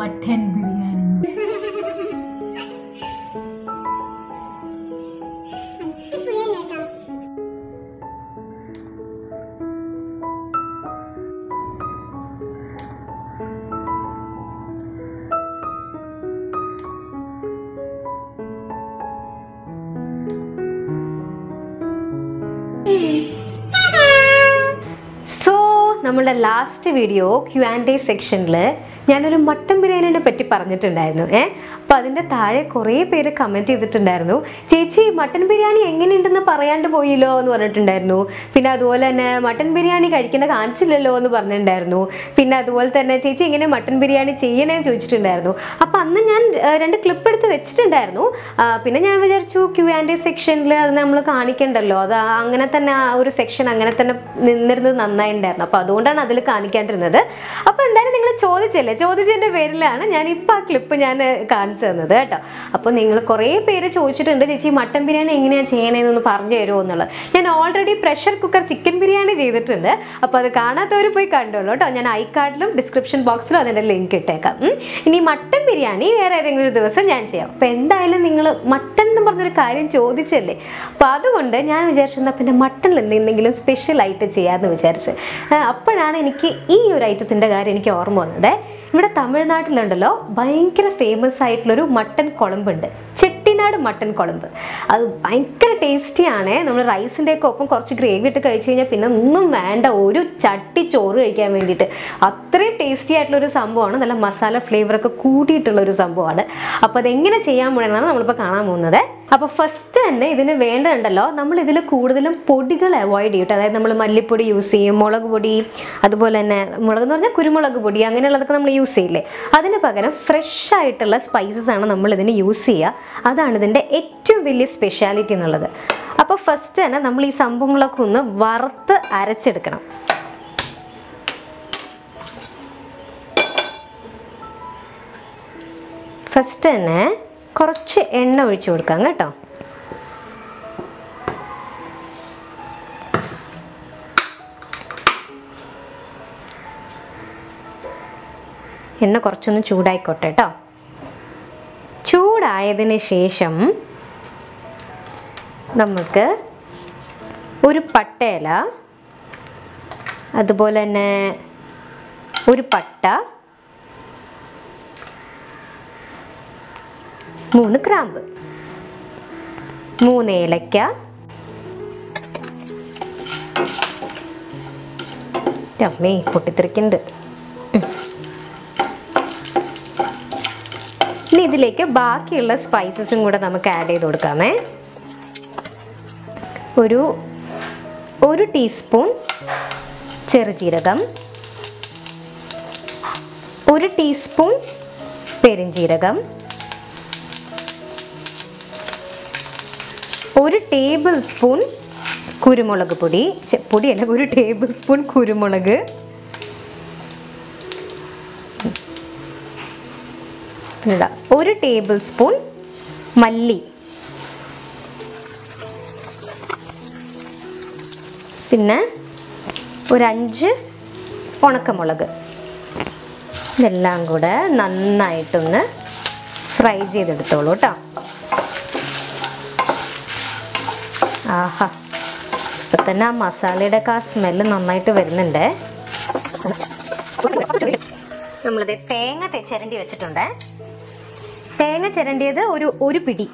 mutton biryani. So, നമ്മുടെ last video Q&A സെക്ഷനിൽ ഞാനൊരു മട്ടൻ ബിരിയാണിയെ പറ്റി പറഞ്ഞിട്ടുണ്ടായിരുന്നു. അപ്പോൾ അതിൻ്റെ താഴെ കുറേ പേര് കമൻറ്റ് ചെയ്തിട്ടുണ്ടായിരുന്നു, ചേച്ചി മട്ടൻ ബിരിയാണി എങ്ങനെയുണ്ടെന്ന് പറയാണ്ട് പോയില്ലോ എന്ന് പറഞ്ഞിട്ടുണ്ടായിരുന്നു. പിന്നെ അതുപോലെ തന്നെ മട്ടൻ ബിരിയാണി കഴിക്കേണ്ട കാണിച്ചില്ലല്ലോ എന്ന് പറഞ്ഞിട്ടുണ്ടായിരുന്നു. പിന്നെ അതുപോലെ തന്നെ ചേച്ചി എങ്ങനെ മട്ടൻ ബിരിയാണി ചെയ്യണേന്ന് ചോദിച്ചിട്ടുണ്ടായിരുന്നു. അപ്പോൾ അന്ന് ഞാൻ 2 ക്ലിപ്പ് എടുത്ത് വെച്ചിട്ടുണ്ടായിരുന്നു. പിന്നെ ഞാൻ വിചാരിച്ചു Q&A സെക്ഷനിൽ അത് നമ്മൾ കാണിക്കണ്ടല്ലോ, അത് അങ്ങനെ തന്നെ ആ ഒരു സെക്ഷൻ അങ്ങനെ തന്നെ നിന്നിരുന്നത് നന്നായിട്ടുണ്ടായിരുന്നു. അപ്പോൾ അതുകൊണ്ടാണ് അതിൽ കാണിക്കാണ്ടിരുന്നത്. അപ്പോൾ എന്തായാലും നിങ്ങൾ ചോദിച്ചതിൻ്റെ പേരിലാണ് ഞാനിപ്പോൾ ആ ക്ലിപ്പ് ഞാൻ കാണിച്ചു തന്നത് കേട്ടോ. അപ്പോൾ നിങ്ങൾ കുറേ പേര് ചോദിച്ചിട്ടുണ്ട്, ചേച്ചി മട്ടൻ ബിരിയാണി എങ്ങനെയാണ് ചെയ്യണതെന്നൊന്ന് പറഞ്ഞു തരുമോ എന്നുള്ളത്. ഞാൻ already pressure cooker chicken biryani ചെയ്തിട്ടുണ്ട്. അപ്പോൾ അത് കാണാത്തവർ പോയി കണ്ടോളൂ കേട്ടോ. ഞാൻ ഐക്കാർഡിലും ഡിസ്ക്രിപ്ഷൻ ബോക്സിലും അതിൻ്റെ ലിങ്ക് ഇട്ടേക്കാം. ഇനി മട്ടൻ ബിരിയാണി വേറെ ഏതെങ്കിലും ഒരു ദിവസം ഞാൻ ചെയ്യാം. അപ്പോൾ എന്തായാലും നിങ്ങൾ മട്ടൻ എന്ന് പറഞ്ഞൊരു കാര്യം ചോദിച്ചല്ലേ, അപ്പോൾ അതുകൊണ്ട് ഞാൻ വിചാരിച്ചെന്നാൽ പിന്നെ മട്ടനിൽ എന്തെങ്കിലും സ്പെഷ്യലായിട്ട് ചെയ്യാമെന്ന് വിചാരിച്ച്. അപ്പോഴാണ് എനിക്ക് ഈ ഒരു ഐറ്റത്തിൻ്റെ കാര്യം എനിക്ക് ഓർമ്മ വന്നത്. ഇവിടെ തമിഴ്നാട്ടിലുണ്ടല്ലോ ഭയങ്കര ഫേമസ് ആയിട്ടുള്ളൊരു മട്ടൻ കുളമ്പുണ്ട്, ചെട്ടിനാട് മട്ടൻ കുളമ്പ്. അത് ഭയങ്കര ടേസ്റ്റിയാണ്. നമ്മൾ റൈസിൻ്റെ ഒക്കെ ഒപ്പം കുറച്ച് ഗ്രേവി ഇട്ട് കഴിച്ച് കഴിഞ്ഞാൽ പിന്നെ ഒന്നും വേണ്ട, ഒരു ചട്ടി ചോറ് കഴിക്കാൻ വേണ്ടിയിട്ട് അത്രയും ടേസ്റ്റി ആയിട്ടുള്ളൊരു സംഭവമാണ്. നല്ല മസാല ഫ്ലേവറൊക്കെ കൂട്ടിയിട്ടുള്ളൊരു സംഭവമാണ്. അപ്പോൾ അതെങ്ങനെ ചെയ്യാൻ പോകണമെന്നാണ് നമ്മളിപ്പോൾ കാണാൻ പോകുന്നത്. അപ്പോൾ ഫസ്റ്റ് തന്നെ ഇതിന് വേണ്ടതുണ്ടല്ലോ, നമ്മളിതിൽ കൂടുതലും പൊടികൾ അവോയ്ഡ് ചെയ്യും. അതായത് നമ്മൾ മല്ലിപ്പൊടി യൂസ് ചെയ്യും, മുളക് പൊടി, അതുപോലെ തന്നെ മുളക് എന്ന് പറഞ്ഞാൽ കുരുമുളക് പൊടി, അങ്ങനെയുള്ളതൊക്കെ നമ്മൾ യൂസ് ചെയ്യില്ലേ. അതിന് പകരം ഫ്രഷ് ആയിട്ടുള്ള സ്പൈസസ് ആണ് നമ്മളിതിന് യൂസ് ചെയ്യുക. അതാണ് ഇതിൻ്റെ ഏറ്റവും വലിയ സ്പെഷ്യാലിറ്റി എന്നുള്ളത്. അപ്പോൾ ഫസ്റ്റ് തന്നെ നമ്മൾ ഈ സംഭവങ്ങളൊക്കെ ഒന്ന് വറുത്ത് അരച്ചെടുക്കണം. ഫസ്റ്റ് തന്നെ കുറച്ച് എണ്ണ ഒഴിച്ചു കൊടുക്കാം കേട്ടോ. എണ്ണ കുറച്ചൊന്ന് ചൂടായിക്കോട്ടെ കേട്ടോ. ചൂടായതിന് ശേഷം നമുക്ക് ഒരു പട്ടയില, അതുപോലെ തന്നെ ഒരു പട്ട, 3 ഗ്രാമ്പ്, 3 ഏലക്ക, അമ്മേ പൊട്ടിത്തെറിക്കുന്നുണ്ട്. ഇനി ഇതിലേക്ക് ബാക്കിയുള്ള സ്പൈസസും കൂടെ നമുക്ക് ആഡ് ചെയ്ത് കൊടുക്കാമേ. ഒരു ടീസ്പൂൺ ചെറുജീരകം, 1 ടീസ്പൂൺ പെരുംജീരകം, 1 ടേബിൾ സ്പൂൺ കുരുമുളക് പൊടി, പൊടിയല്ല 1 ടേബിൾ സ്പൂൺ കുരുമുളക്, ഇതാ 1 ടേബിൾ സ്പൂൺ മല്ലി, പിന്നെ ഒരു 5 ഉണക്കമുളക്. ഇതെല്ലാം കൂടെ നന്നായിട്ടൊന്ന് ഫ്രൈ ചെയ്തെടുത്തോളൂ കേട്ടോ. ആഹാ, ഇപ്പം തന്നെ ആ മസാലയുടെ ഒക്കെ ആ സ്മെല്ല് നന്നായിട്ട് വരുന്നുണ്ട്. നമ്മളിത് തേങ്ങ ചിരണ്ടി വെച്ചിട്ടുണ്ട്. തേങ്ങ ചിരണ്ടിയത് ഒരു പിടി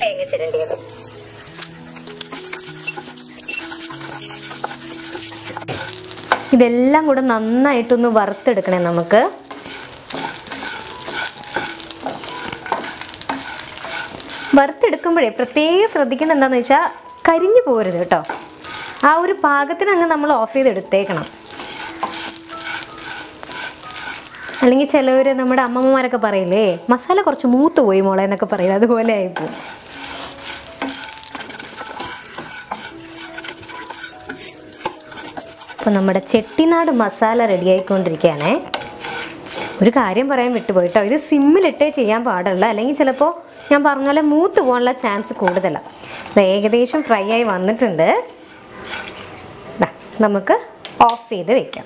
തേങ്ങ ചിരണ്ടിയത്. ഇതെല്ലാം കൂടെ നന്നായിട്ടൊന്ന് വറുത്തെടുക്കണേ നമുക്ക്. വറുത്തെടുക്കുമ്പോഴേ പ്രത്യേകം ശ്രദ്ധിക്കേണ്ടത് എന്താണെന്ന് വെച്ചാൽ കരിഞ്ഞു പോകരുത് കേട്ടോ. ആ ഒരു പാകത്തിന് അങ്ങ് നമ്മൾ ഓഫ് ചെയ്തെടുത്തേക്കണം. അല്ലെങ്കിൽ ചിലവർ നമ്മുടെ അമ്മമ്മമാരൊക്കെ പറയില്ലേ, മസാല കുറച്ച് മൂത്ത് പോയി മോളെ എന്നൊക്കെ പറയില്ല, അതുപോലെ ആയിപ്പോവും. അപ്പോൾ നമ്മുടെ ചെട്ടിനാട് മസാല റെഡി ആയിക്കൊണ്ടിരിക്കുകയാണേ. ഒരു കാര്യം പറയാൻ വിട്ടുപോയി കേട്ടോ, ഇത് സിമ്മിലിട്ടേ ചെയ്യാൻ പാടുള്ള, അല്ലെങ്കിൽ ചിലപ്പോൾ ഞാൻ പറഞ്ഞ പോലെ മൂത്ത് പോകാനുള്ള ചാൻസ് കൂടുതലാണ്. ഇത് ഏകദേശം ഫ്രൈ ആയി വന്നിട്ടുണ്ട്. നമുക്ക് ഓഫ് ചെയ്ത് വെക്കാം.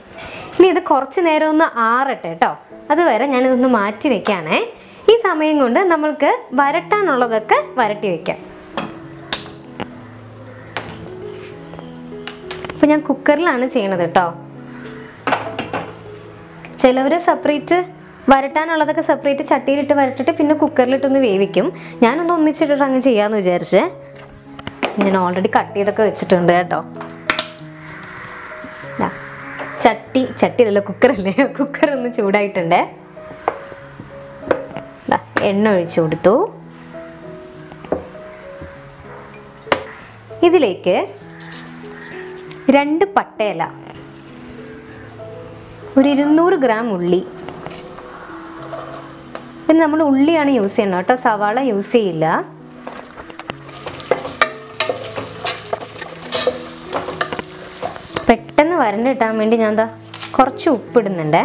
ഇനി ഇത് കുറച്ച് നേരം ഒന്ന് ആറട്ടെ കേട്ടോ. അതുവരെ ഞാനിതൊന്ന് മാറ്റി വെക്കാനേ. ഈ സമയം കൊണ്ട് നമ്മൾക്ക് വരട്ടാനുള്ളതൊക്കെ വരട്ടി വെക്കാം. ഇപ്പം ഞാൻ കുക്കറിലാണ് ചെയ്യണത് കേട്ടോ. ചിലവർ സെപ്പറേറ്റ് വരട്ടാനുള്ളതൊക്കെ സെപ്പറേറ്റ് ചട്ടിയിലിട്ട് വരട്ടിട്ട് പിന്നെ കുക്കറിലിട്ടൊന്ന് വേവിക്കും. ഞാനൊന്ന് ഒന്നിച്ചിട്ടിട്ട് അങ്ങ് ചെയ്യാമെന്ന് വിചാരിച്ച്. ഞാൻ ഓൾറെഡി കട്ട് ചെയ്തൊക്കെ വെച്ചിട്ടുണ്ട് കേട്ടോ. ചട്ടിയിലല്ലോ, കുക്കറല്ലേ. കുക്കർ ഒന്ന് ചൂടായിട്ടുണ്ട്. എണ്ണ ഒഴിച്ചു കൊടുത്തു. ഇതിലേക്ക് 2 പട്ടയില, ഒരു 200 ഗ്രാം ഉള്ളി. പിന്നെ നമ്മൾ ഉള്ളിയാണ് യൂസ് ചെയ്യുന്നത് കേട്ടോ, സവാള യൂസ് ചെയ്യില്ല. പെട്ടെന്ന് വരണ്ട് കിട്ടാൻ വേണ്ടി ഞാൻ കുറച്ച് ഉപ്പിടുന്നുണ്ട്.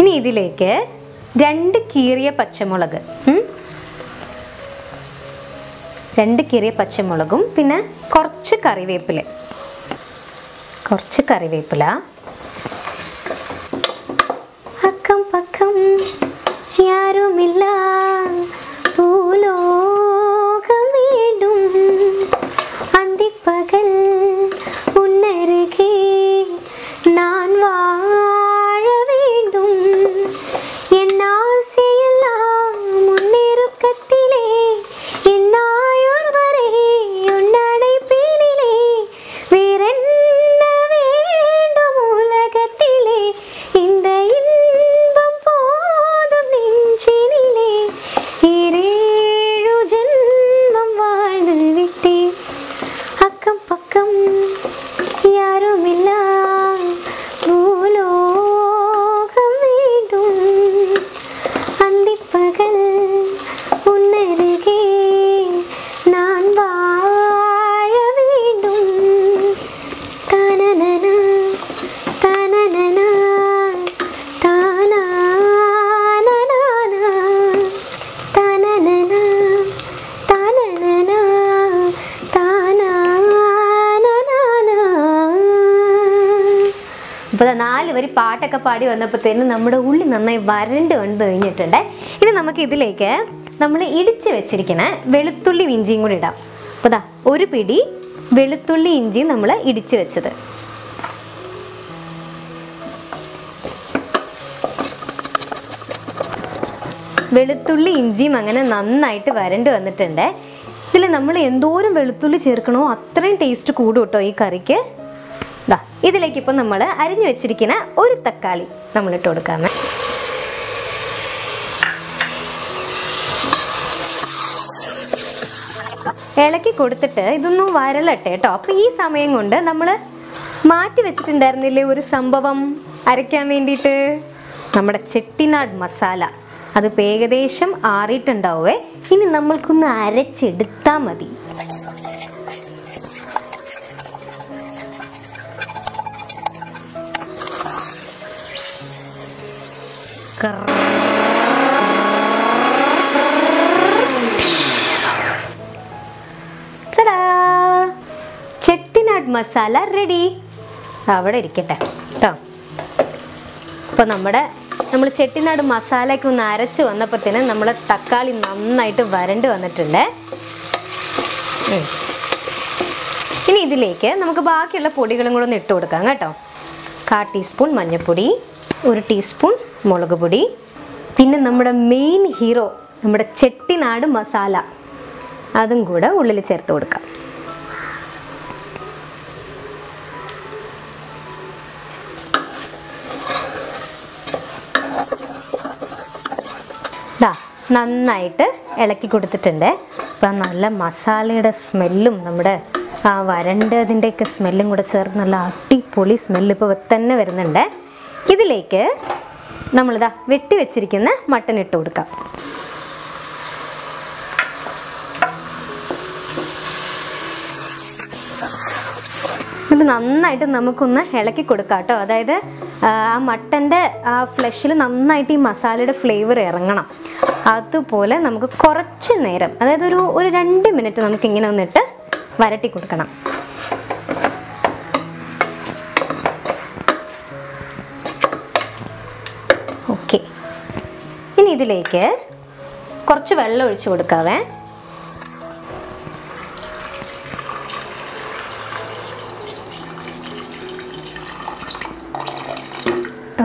ഇനി ഇതിലേക്ക് 2 കീറിയ പച്ചമുളക്, 2 കീറിയ പച്ചമുളകും പിന്നെ കുറച്ച് കറിവേപ്പില. അക്കം പക്കം യാരുമില്ല, ഭൂലോകം വീണ്ടും അന്തിപ്പകൽ ഉന്നരുകേ நான் வாழ வேண்டும், என் ஆசையெல்லாம் முன்னிருக்கத்திலே என்னாயூர் வரை உன்னடைப்பினிலே வேறென்ன வேண்டும் உலகத்திலே, இந்த இன்பம் போதும் நெஞ்சினிலே, ஏழு ஜென்மம் வாழ்ந்து விட்டேன், அக்கம் பக்கம் யாருமில்ல, ഭൂലോകം വീണ്ടും അന്തിപ്പകൽ ഉന്നരുകേ ഞാൻ വാഴ വീണ്ടും, തനനന തനനന താനാനന തനനന തനനന താനാനന. അപ്പോൾ 4 വരി പാട്ടൊക്കെ പാടി വന്നപ്പോഴത്തേനും നമ്മുടെ ഉള്ളി നന്നായി വരണ്ട് വന്ന് കഴിഞ്ഞിട്ടുണ്ട്. ഇനി നമുക്ക് ഇതിലേക്ക് നമ്മൾ ഇടിച്ച് വെച്ചിരിക്കുന്ന വെളുത്തുള്ളി ഇഞ്ചിയും കൂടി ഇടാം. അപ്പോൾ ഒരു പിടി വെളുത്തുള്ളി ഇഞ്ചിയും നമ്മൾ ഇടിച്ച് വെച്ചത്. വെളുത്തുള്ളി ഇഞ്ചിയും അങ്ങനെ നന്നായിട്ട് വരണ്ട് വന്നിട്ടുണ്ട്. ഇതിൽ നമ്മൾ എന്തോരം വെളുത്തുള്ളി ചേർക്കണോ അത്രയും ടേസ്റ്റ് കൂടും കേട്ടോ ഈ കറിക്ക്. ഇതിലേക്ക് ഇപ്പം നമ്മൾ അരിഞ്ഞു വെച്ചിരിക്കുന്ന ഒരു തക്കാളി നമ്മളിട്ട് കൊടുക്കാമേ. ഇളക്കി കൊടുത്തിട്ട് ഇതൊന്നും വരളട്ടെ കേട്ടോ. അപ്പം ഈ സമയം കൊണ്ട് നമ്മൾ മാറ്റി വെച്ചിട്ടുണ്ടായിരുന്നില്ലേ ഒരു സംഭവം അരയ്ക്കാൻ വേണ്ടിയിട്ട്, നമ്മുടെ ചെട്ടിനാട് മസാല. അത് ഏകദേശം ആറിയിട്ടുണ്ടാവേ. ഇനി നമ്മൾക്കൊന്ന് അരച്ചെടുത്താൽ മതി. ചെട്ടിനാട് മസാല റെഡി. അവിടെ ഇരിക്കട്ടെ കേട്ടോ. അപ്പോൾ നമ്മൾ ചെട്ടിനാട് മസാലയ്ക്ക് ഒന്ന് അരച്ച് വന്നപ്പോഴത്തേനും നമ്മുടെ തക്കാളി നന്നായിട്ട് വരണ്ട് വന്നിട്ടുണ്ട്. ഇനി ഇതിലേക്ക് നമുക്ക് ബാക്കിയുള്ള പൊടികളും കൂടെ ഒന്ന് ഇട്ട് കൊടുക്കാം കേട്ടോ. 1/4 ടീസ്പൂൺ മഞ്ഞൾപ്പൊടി, 1 ടീസ്പൂൺ മുളക് പൊടി, പിന്നെ നമ്മുടെ മെയിൻ ഹീറോ നമ്മുടെ ചെട്ടിനാട് മസാല, അതും കൂടെ ഉള്ളിൽ ചേർത്ത് കൊടുക്കാം. നന്നായിട്ട് ഇളക്കി കൊടുത്തിട്ടുണ്ട്. അപ്പം നല്ല മസാലയുടെ സ്മെല്ലും നമ്മുടെ ആ വരണ്ടതിൻ്റെയൊക്കെ സ്മെല്ലും കൂടെ ചേർന്ന് നല്ല അടിപൊളി സ്മെല്ല് ഇപ്പോൾ തന്നെ വരുന്നുണ്ട്. ഇതിലേക്ക് നമ്മളിതാ വെട്ടി വെച്ചിരിക്കുന്ന മട്ടൻ ഇട്ട് കൊടുക്കാം. ഇത് നന്നായിട്ട് നമുക്കൊന്ന് ഇളക്കി കൊടുക്കാം കേട്ടോ. അതായത് ആ മട്ടൻ്റെ ആ ഫ്ലഷിൽ നന്നായിട്ട് ഈ മസാലയുടെ ഫ്ലേവർ ഇറങ്ങണം. അതുപോലെ നമുക്ക് കുറച്ച് നേരം, അതായത് ഒരു 2 മിനിറ്റ് നമുക്കിങ്ങനെ ഒന്നിട്ട് വരട്ടി കൊടുക്കണം. ഇനി ഇതിലേക്ക് കുറച്ച് വെള്ളം ഒഴിച്ചു കൊടുക്കാവേ.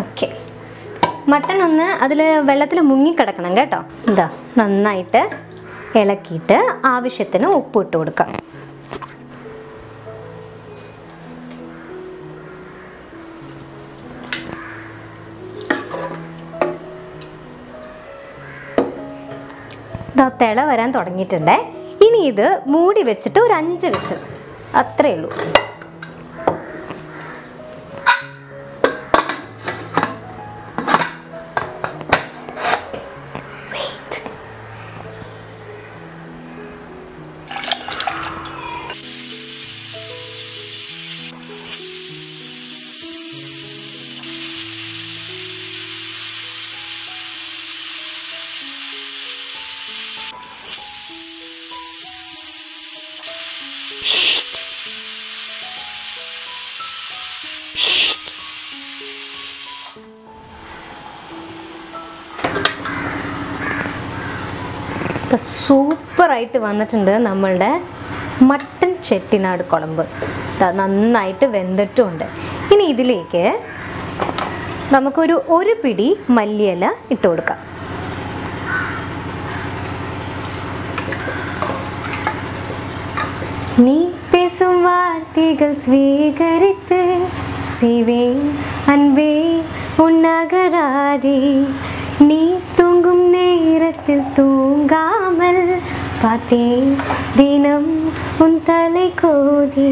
ഓക്കെ, മട്ടൺ ഒന്ന് അതിൽ വെള്ളത്തിൽ മുങ്ങിക്കിടക്കണം കേട്ടോ. ഇതാ നന്നായിട്ട് ഇളക്കിയിട്ട് ആവശ്യത്തിന് ഉപ്പ് ഇട്ട് കൊടുക്കാം. തിള വരാൻ തുടങ്ങിയിട്ടുണ്ട്. ഇനി ഇത് മൂടി വെച്ചിട്ട് ഒരു 5 വിസിൽ, അത്രേ ഉള്ളൂ. സൂപ്പറായിട്ട് വന്നിട്ടുണ്ട് നമ്മളുടെ മട്ടൻ ചെട്ടിനാട് കുളമ്പ്. നന്നായിട്ട് വെന്തിട്ടുമുണ്ട്. ഇനി ഇതിലേക്ക് നമുക്കൊരു പിടി മല്ലിയില ഇട്ട് കൊടുക്കാം. നീ பேசும் வார்த்தைகள் സ്വീകരിத்து செய்வேன் அன்பே உன்னகராதே நீ தூங்கும் நேரத்தில் தூங்காமல் பார்த்தேன் தினம் உன் தலை கோதி